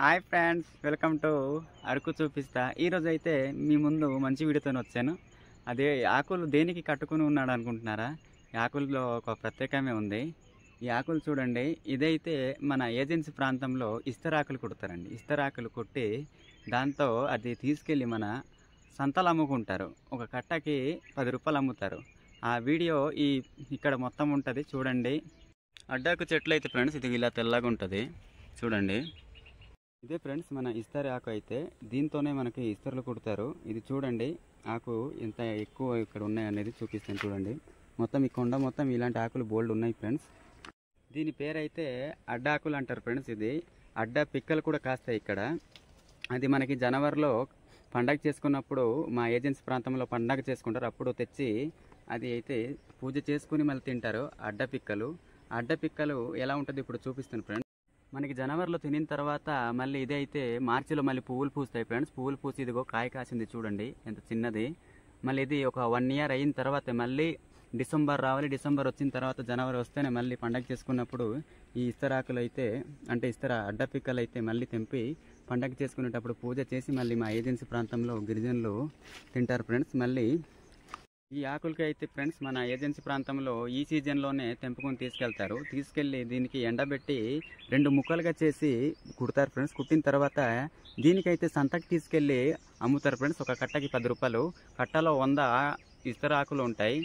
Hi friends, welcome to Araku చూపిస్తా. ఈరోజు అయితే మీ ముందు మంచి వీడియోతో వచ్చాను. అదే ఆకులు దేనికి కట్టుకుని ఉన్నాడు అనుకుంటున్నారా? ఈ ఆకుల్లో ఒక ప్రత్యేకమే ఉంది. ఈ ఆకులు చూడండి, ఇదైతే మన ఏజెన్సీ ప్రాంతంలో ఇస్తరాకులు కుడతారండి. ఇస్తరాకులు కుట్టి దాంతో అది తీసుకెళ్ళి మన సంతలు అమ్ముకుంటారు. ఒక కట్టకి 10 రూపాయలు అమ్ముతారు. ఆ వీడియో ఇక్కడ మొత్తం ఉంటుంది చూడండి. అడ్డాకు చెట్లు అయితే ఫ్రెండ్స్ ఇది ఇలా తెల్లగా ఉంటుంది చూడండి. ఇదే ఫ్రెండ్స్ మన ఇస్తరి ఆకు అయితే దీంతోనే మనకి ఇస్తరులు కుడతారు. ఇది చూడండి, ఆకు ఎంత ఎక్కువ ఇక్కడ ఉన్నాయి అనేది చూపిస్తాను చూడండి. మొత్తం ఈ కొండ మొత్తం ఇలాంటి ఆకులు బోల్డ్ ఉన్నాయి ఫ్రెండ్స్. దీని పేరైతే అడ్డాకులు అంటారు ఫ్రెండ్స్. ఇది అడ్డ పిక్కలు కూడా కాస్తాయి ఇక్కడ. అది మనకి జనవరిలో పండగ చేసుకున్నప్పుడు మా ఏజెన్సీ ప్రాంతంలో పండగ చేసుకుంటారు. అప్పుడు తెచ్చి అది అయితే పూజ చేసుకుని మళ్ళీ తింటారు. అడ్డ పిక్కలు ఎలా ఉంటుంది ఇప్పుడు చూపిస్తాను ఫ్రెండ్స్. మనకి జనవరిలో తినిన తర్వాత మళ్ళీ ఇదే అయితే మార్చిలో మళ్ళీ పువ్వులు పూస్తాయి ఫ్రెండ్స్. పువ్వులు పూసి ఇదిగో కాయ కాసింది చూడండి ఎంత చిన్నది. మళ్ళీ ఇది ఒక 1 ఇయర్ అయిన తర్వాత మళ్ళీ డిసెంబర్ రావాలి. డిసెంబర్ వచ్చిన తర్వాత జనవరి వస్తేనే మళ్ళీ పండగ చేసుకున్నప్పుడు ఈ ఇస్తరాకులు అయితే అంటే అడ్డ పిక్కలు అయితే మళ్ళీ తెంపి పండగ చేసుకునేటప్పుడు పూజ చేసి మళ్ళీ మా ఏజెన్సీ ప్రాంతంలో గిరిజనులు తింటారు ఫ్రెండ్స్. మళ్ళీ ఈ ఆకులకి అయితే ఫ్రెండ్స్ మన ఏజెన్సీ ప్రాంతంలో ఈ సీజన్లోనే తెంపుకొని తీసుకెళ్ళి దీనికి ఎండబెట్టి 2 ముక్కలుగా చేసి కుడతారు ఫ్రెండ్స్. కుట్టిన తర్వాత దీనికైతే సంతకి తీసుకెళ్ళి అమ్ముతారు ఫ్రెండ్స్. ఒక కట్టకి 10 రూపాయలు. కట్టలో 100 ఇస్తర ఆకులు ఉంటాయి.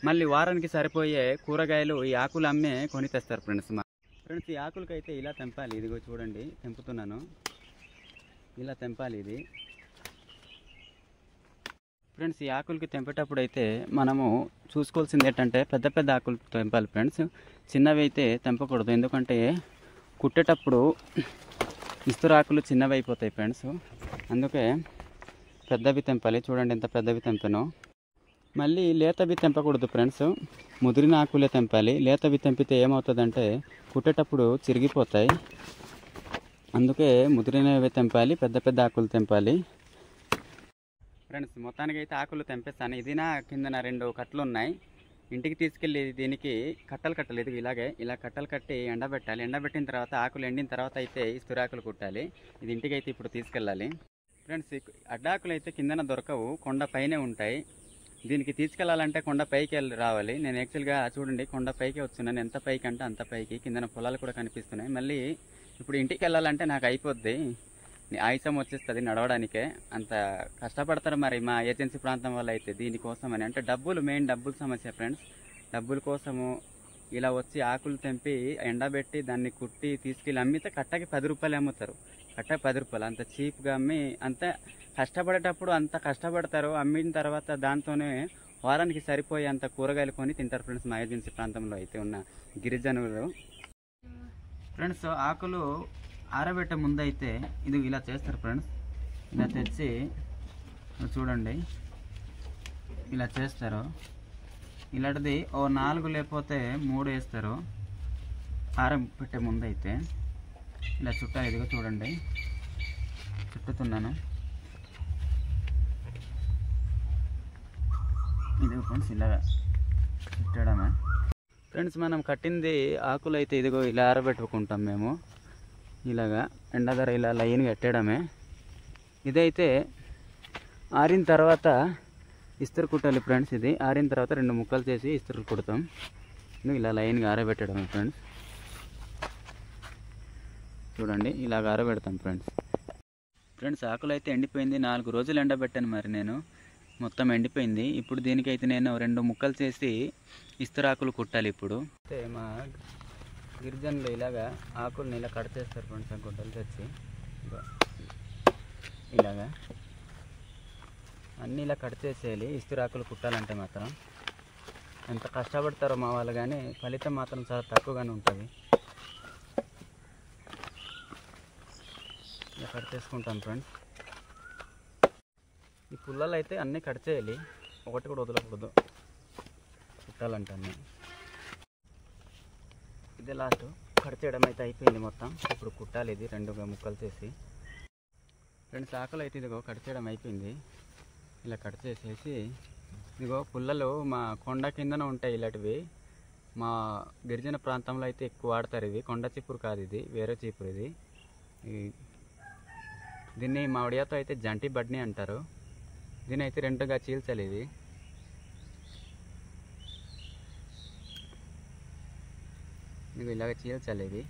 మళ్ళీ వారానికి సరిపోయే కూరగాయలు ఈ ఆకులు అమ్మే కొని తెస్తారు ఫ్రెండ్స్. ఈ ఆకులకైతే ఇలా తెంపాలి. ఇదిగో చూడండి తెంపుతున్నాను. ఇలా తెంపాలి ఇది ఫ్రెండ్స్. ఈ ఆకులకి తెంపేటప్పుడు అయితే మనము చూసుకోవాల్సింది ఏంటంటే పెద్ద ఆకులు తెంపాలి ఫ్రెండ్స్. చిన్నవి అయితే తెంపకూడదు, ఎందుకంటే కుట్టేటప్పుడు ఇస్తరాకులు చిన్నవి అయిపోతాయి ఫ్రెండ్స్. అందుకే పెద్దవి తెంపాలి. చూడండి ఎంత పెద్దవి తెంపానో. మళ్ళీ లేతవి తెంపకూడదు ఫ్రెండ్స్, ముదిరిన ఆకులే తెంపాలి. లేతవి తెంపితే ఏమవుతుందంటే కుట్టేటప్పుడు చిరిగిపోతాయి. అందుకే ముదిరినవి తెంపాలి, పెద్ద ఆకులు తెంపాలి ఫ్రెండ్స్. మొత్తానికి అయితే ఆకులు తెంపేస్తాను. ఇది నా కిందన 2 కట్టలు ఉన్నాయి. ఇంటికి తీసుకెళ్ళి దీనికి కట్టలు కట్టలేదు, ఇలా కట్టలు కట్టి ఎండబెట్టాలి. ఎండబెట్టిన తర్వాత ఆకులు ఎండిన తర్వాత అయితే ఇస్తురాకులు కుట్టాలి. ఇది ఇంటికి అయితే ఇప్పుడు తీసుకెళ్ళాలి ఫ్రెండ్స్. అడ్డాకులు అయితే కిందన దొరకవు, కొండ పైనే ఉంటాయి. దీనికి తీసుకెళ్లాలంటే కొండ పైకి రావాలి. నేను యాక్చువల్గా చూడండి కొండ పైకి వచ్చున్నాను. ఎంత పైకి అంటే అంత పైకి. కిందన పొలాలు కూడా కనిపిస్తున్నాయి. మళ్ళీ ఇప్పుడు ఇంటికి వెళ్ళాలంటే నాకు అయిపోద్ది, ఆయుసం వచ్చేస్తుంది నడవడానికే. అంత కష్టపడతారు మరి మా ఏజెన్సీ ప్రాంతం వల్ల అయితే దీనికోసమని. అంటే మెయిన్ డబ్బులు సమస్య ఫ్రెండ్స్. డబ్బుల కోసము ఇలా వచ్చి ఆకులు తెంపి ఎండబెట్టి దాన్ని కుట్టి తీసుకెళ్ళి అమ్మితే కట్టకి 10 రూపాయలు అమ్ముతారు. కట్టకి 10 రూపాయలు అంత చీప్గా అమ్మి అంత కష్టపడేటప్పుడు అంత కష్టపడతారు. అమ్మిన తర్వాత దాంతోనే వారానికి సరిపోయే అంత కూరగాయలు కొని తింటారు ఫ్రెండ్స్ మా ఏజెన్సీ ప్రాంతంలో అయితే ఉన్న గిరిజనులు ఫ్రెండ్స్. ఆకులు ఆరబెట్టే ముందు అయితే ఇది ఇలా చేస్తారు ఫ్రెండ్స్. ఇలా తెచ్చి చూడండి ఇలా చేస్తారు. ఇలాంటిది ఓ 4 లేకపోతే 3 వేస్తారు. ఆరబెట్టే ముందు అయితే ఇలా చుట్టాలి. ఇదిగో చూడండి చుట్టుతున్నాను. ఇది ఫ్రెండ్స్ ఇలా చుట్టడమే ఫ్రెండ్స్. మనం కట్టింది ఆకులు అయితే ఇదిగో ఇలా ఆరబెట్టుకుంటాం మేము. ఇలాగా ఎండ ధర ఇలా లైన్గా పెట్టడమే. ఇదైతే ఆరిన తర్వాత ఇస్తరు కుట్టాలి ఫ్రెండ్స్. ఇది ఆరిన తర్వాత 2 ముక్కలు చేసి ఇస్తరులు కుడతాం. ఇలా లైన్గా ఆరబెట్టడమే ఫ్రెండ్స్. చూడండి ఇలాగ ఆరబెడతాం ఫ్రెండ్స్. ఆకులు అయితే ఎండిపోయింది. 4 రోజులు ఎండబెట్టాను మరి నేను. మొత్తం ఎండిపోయింది. ఇప్పుడు దీనికైతే నేను 2 ముక్కలు చేసి ఇస్తరాకులు కుట్టాలి. ఇప్పుడు అయితే మా గిరిజనులు ఇలాగా ఆకుల్ని ఇలా కట్ చేస్తారు ఫ్రెండ్స్. గుడ్డలు తెచ్చి ఇలాగా అన్నీ ఇలా కట్ చేసేయాలి. ఇస్తరాకులు కుట్టాలంటే మాత్రం ఎంత కష్టపడతారో మా వాళ్ళు, కానీ ఫలితం మాత్రం చాలా తక్కువగానే ఉంటుంది. ఇలా కట్ చేసుకుంటాం ఫ్రెండ్స్. ఈ పుల్లలు అయితే అన్నీ కట్ చేయాలి, ఒకటి కూడా వదలకూడదు కుట్టాలంటే అన్నీ. ఇదే లాస్ట్ కట్ చేయడం అయితే అయిపోయింది మొత్తం. ఇప్పుడు కుట్టాలి ఇది 2 ముక్కలు చేసి ఫ్రెండ్స్. ఆకులు అయితే ఇదిగో కట్ చేయడం అయిపోయింది. ఇలా కట్ చేసేసి ఇదిగో పుల్లలు మా కొండ కిందన ఉంటాయి. ఇలాంటివి మా గిరిజన ప్రాంతంలో అయితే ఎక్కువ వాడతారు. ఇవి కొండ చీపురు కాదు, ఇది వేరే చీపురు. ఇది దీన్ని మా ఒడియాతో అయితే జంటి బడ్ని అంటారు. దీని అయితే రెండుగా చీల్చాలి. ఇది మీకు ఇలాగ చీల్చాలి. ఇది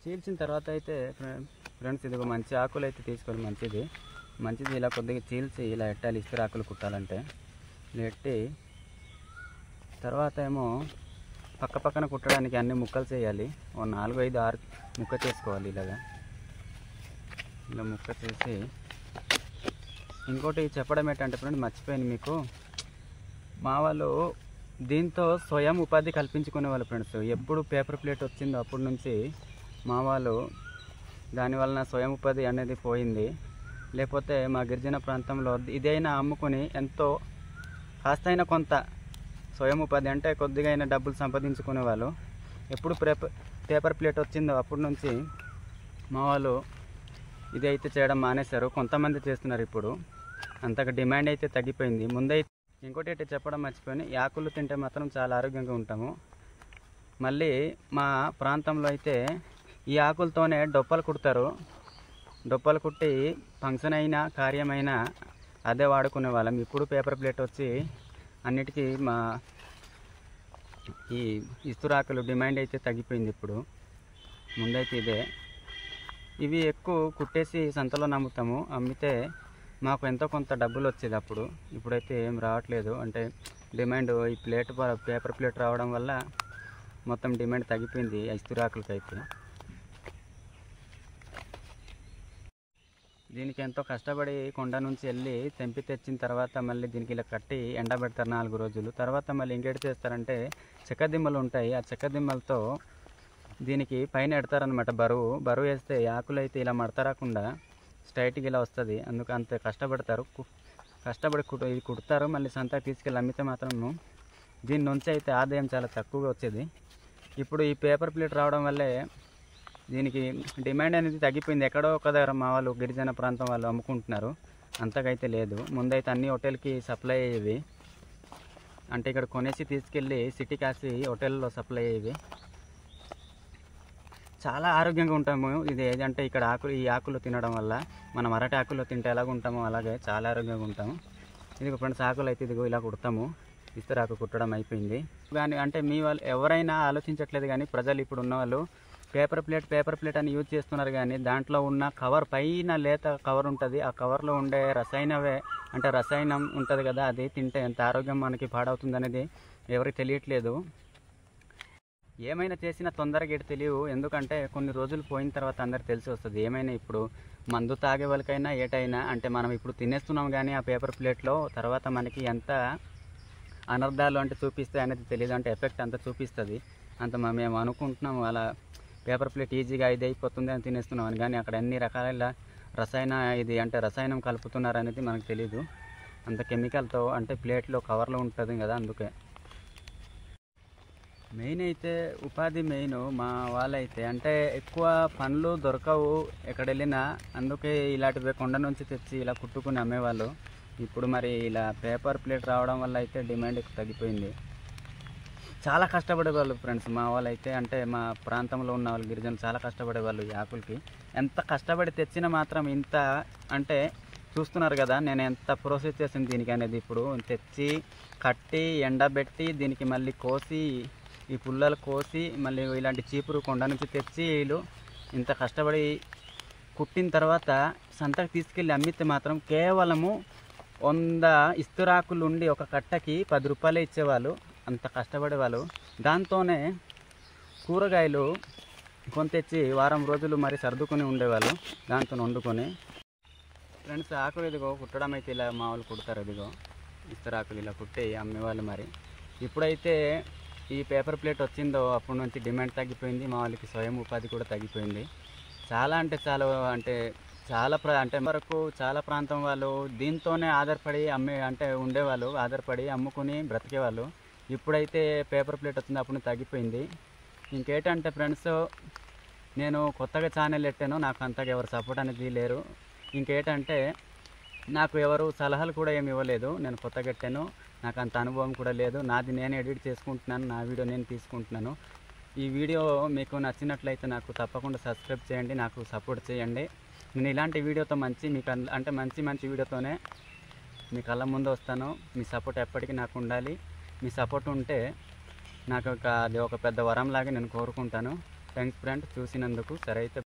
చీల్చిన తర్వాత అయితే ఫ్రెండ్స్ ఇదిగో మంచి ఆకులు అయితే తీసుకోవాలి. మంచిది ఇలా కొద్దిగా చీల్చి ఇలా ఎట్టాలి. ఇస్తరు ఆకులు కుట్టాలంటే ఇలా ఎట్టి తర్వాత ఏమో పక్కన కుట్టడానికి అన్ని ముక్కలు చేయాలి. ఓ 4, 5, 6 ముక్క చేసుకోవాలి. ఇలా ముక్క చేసి ఇంకోటి చెప్పడం ఏంటంటే ఫ్రెండ్స్ మర్చిపోయాను మీకు, మా వాళ్ళు దీంతో స్వయం ఉపాధి కల్పించుకునే వాళ్ళు ఫ్రెండ్స్. ఎప్పుడు పేపర్ ప్లేట్ వచ్చిందో అప్పటి నుంచి మా వాళ్ళు దానివలన స్వయం ఉపాధి అనేది పోయింది. లేకపోతే మా గిరిజన ప్రాంతంలో ఇదైనా అమ్ముకొని ఎంతో కాస్తైనా కొంత స్వయం ఉపాధి అంటే కొద్దిగా అయినా డబ్బులు సంపాదించుకునే వాళ్ళు. ఎప్పుడు పేపర్ ప్లేట్ వచ్చిందో అప్పటి నుంచి మా వాళ్ళు ఇది అయితే చేయడం మానేశారు. కొంతమంది చేస్తున్నారు. ఇప్పుడు అంతగా డిమాండ్ అయితే తగ్గిపోయింది. ముందైతే ఇంకోటి అయితే చెప్పడం మర్చిపోయాను, ఈ ఆకులు తింటే మాత్రం చాలా ఆరోగ్యంగా ఉంటాము. మళ్ళీ మా ప్రాంతంలో అయితే ఈ ఆకులతోనే డొప్పలు కుడతారు. డొప్పలు కుట్టి ఫంక్షన్ అయినా కార్యమైనా అదే వాడుకునే వాళ్ళం. ఇప్పుడు పేపర్ ప్లేట్ వచ్చి అన్నిటికీ మా ఈ ఇస్తురాకులు డిమాండ్ అయితే తగ్గిపోయింది. ఇప్పుడు ముందైతే ఇదే, ఇవి ఎక్కువ కుట్టేసి సంతలో నమ్ముతాము. అమ్మితే మాకు ఎంతో కొంత డబ్బులు వచ్చేది అప్పుడు. ఇప్పుడైతే ఏం రావట్లేదు. అంటే డిమాండ్ ఈ పేపర్ ప్లేట్ రావడం వల్ల మొత్తం డిమాండ్ తగ్గిపోయింది ఇస్తురాకులకైతే. దీనికి ఎంతో కష్టపడి కొండ నుంచి వెళ్ళి తెంపి తెచ్చిన తర్వాత మళ్ళీ దీనికి ఇలా కట్టి ఎండబెడతారు 4 రోజులు. తర్వాత మళ్ళీ ఇంకేటి చేస్తారంటే చెక్కదిమ్మలు ఉంటాయి. ఆ చెక్కదిమ్మలతో దీనికి పైన ఎడతారనమాట. బరువు వేస్తే ఆకులు అయితే ఇలా మడతరాకుండా స్ట్రైట్గా ఇలా వస్తుంది. అందుకు అంత కష్టపడతారు. కష్టపడి ఇది కుడతారు. మళ్ళీ సంతకి తీసుకెళ్ళి అమ్మితే మాత్రం దీని నుంచి అయితే ఆదాయం చాలా తక్కువగా వచ్చేది. ఇప్పుడు ఈ పేపర్ ప్లేట్ రావడం వల్లే దీనికి డిమాండ్ అనేది తగ్గిపోయింది. ఎక్కడో ఒక దగ్గర మా వాళ్ళు గిరిజన ప్రాంతం వాళ్ళు అమ్ముకుంటున్నారు. అంతకైతే లేదు. ముందైతే అన్ని హోటల్కి సప్లై అయ్యేవి. అంటే ఇక్కడ కొనేసి తీసుకెళ్ళి సిటీ కాసి హోటల్లో సప్లై అయ్యేవి. చాలా ఆరోగ్యంగా ఉంటాము. ఇది ఏదంటే ఇక్కడ ఈ ఆకులు తినడం వల్ల మనం అరటి ఆకులు తింటే ఎలాగ ఉంటామో అలాగే చాలా ఆరోగ్యంగా ఉంటాము. ఇది ఫ్రెండ్స్ ఆకులు అయితే ఇదిగో ఇలా కుడతాము. ఇస్తరాకు కుట్టడం అయిపోయింది. కానీ అంటే మీ వాళ్ళు ఎవరైనా ఆలోచించట్లేదు. కానీ ప్రజలు ఇప్పుడు ఉన్న వాళ్ళు పేపర్ ప్లేట్ అని యూజ్ చేస్తున్నారు. కానీ దాంట్లో ఉన్న కవర్ పైన లేత కవర్ ఉంటుంది. ఆ కవర్లో ఉండే రసాయనం ఉంటుంది కదా, అది తింటే ఎంత ఆరోగ్యం మనకి పాడవుతుంది అనేది ఎవరికి తెలియట్లేదు. ఏమైనా చేసినా తొందరగా ఎటు తెలియవు. ఎందుకంటే కొన్ని రోజులు పోయిన తర్వాత అందరికి తెలిసి వస్తుంది. ఏమైనా ఇప్పుడు మందు తాగే వాళ్ళకైనా ఏటైనా అంటే మనం ఇప్పుడు తినేస్తున్నాం. కానీ ఆ పేపర్ ప్లేట్లో తర్వాత మనకి ఎంత అనర్థాలు అంటే చూపిస్తాయి అనేది తెలియదు. అంటే ఎఫెక్ట్ అంతా చూపిస్తుంది. అంత మేము అనుకుంటున్నాము అలా పేపర్ ప్లేట్ ఈజీగా ఇది అయిపోతుంది అని తినేస్తున్నాం అని. కానీ అక్కడ అన్ని రకాల రసాయనం కలుపుతున్నారు అనేది మనకు తెలీదు. అంత కెమికల్తో అంటే ప్లేట్లో కవర్లో ఉంటుంది కదా, అందుకే. మెయిన్ అయితే ఉపాధి మా వాళ్ళైతే అంటే ఎక్కువ పనులు దొరకవు ఎక్కడ వెళ్ళినా. అందుకే ఇలాంటివి కొండ నుంచి తెచ్చి ఇలా కుట్టుకుని అమ్మేవాళ్ళు. ఇప్పుడు మరి ఇలా పేపర్ ప్లేట్ రావడం వల్ల అయితే డిమాండ్ తగ్గిపోయింది. చాలా కష్టపడేవాళ్ళు ఫ్రెండ్స్ మా వాళ్ళైతే. అంటే మా ప్రాంతంలో ఉన్న వాళ్ళు గిరిజనులు చాలా కష్టపడేవాళ్ళు. ఈ ఆకులకి ఎంత కష్టపడి తెచ్చినా మాత్రం ఇంత అంటే చూస్తున్నారు కదా నేను ఎంత ప్రాసెస్ చేసింది దీనికి అనేది. ఇప్పుడు తెచ్చి కట్టి ఎండబెట్టి దీనికి మళ్ళీ కోసి ఈ పుల్లలు కోసి మళ్ళీ ఇలాంటి చీపురు కొండ నుంచి తెచ్చి వీళ్ళు ఇంత కష్టపడి కుట్టిన తర్వాత సంతకు తీసుకెళ్ళి అమ్మితే మాత్రం కేవలము 100 ఇస్తురాకులు ఉండి ఒక కట్టకి 10 రూపాయలే ఇచ్చేవాళ్ళు. అంత కష్టపడేవాళ్ళు. దాంతోనే కూరగాయలు కొంతెచ్చి వారం రోజులు మరి సర్దుకొని ఉండేవాళ్ళు. దాంతో వండుకొని ఫ్రెండ్స్ ఆకులు ఇదిగో కుట్టడం అయితే ఇలా మా వాళ్ళు కుడతారు. ఇదిగో ఇస్తరాకులు ఇలా కుట్టి అమ్మేవాళ్ళు. మరి ఇప్పుడైతే ఈ పేపర్ ప్లేట్ వచ్చిందో అప్పటి నుంచి డిమాండ్ తగ్గిపోయింది. మా వాళ్ళకి స్వయం ఉపాధి కూడా తగ్గిపోయింది. చాలా వరకు చాలా ప్రాంతం వాళ్ళు దీంతోనే ఆధారపడి ఉండేవాళ్ళు. ఆధారపడి అమ్ముకుని బ్రతికేవాళ్ళు. ఇప్పుడైతే పేపర్ ప్లేట్ వచ్చింది అప్పుడు తగ్గిపోయింది. ఇంకేంటంటే ఫ్రెండ్స్ నేను కొత్తగా ఛానల్ పెట్టాను. నాకు అంతగా ఎవరు సపోర్ట్ అనేది లేరు. ఇంకేంటంటే నాకు ఎవరు సలహాలు కూడా ఏమి ఇవ్వలేదు. నేను కొత్తగా పెట్టాను. నాకు అంత అనుభవం కూడా లేదు. నాది నేను ఎడిట్ చేసుకుంటున్నాను. నా వీడియో నేను తీసుకుంటున్నాను. ఈ వీడియో మీకు నచ్చినట్లయితే నాకు తప్పకుండా సబ్స్క్రైబ్ చేయండి, నాకు సపోర్ట్ చేయండి. నేను ఇలాంటి వీడియోతో మీకు అంటే మంచి వీడియోతోనే మీ కళ్ళ ముందు వస్తాను. మీ సపోర్ట్ ఎప్పటికీ నాకు ఉండాలి. మీ సపోర్ట్ ఉంటే నాకు అది ఒక పెద్ద వరంలాగా నేను కోరుకుంటాను. థ్యాంక్స్ ఫ్రెండ్ చూసినందుకు. సరే అయితే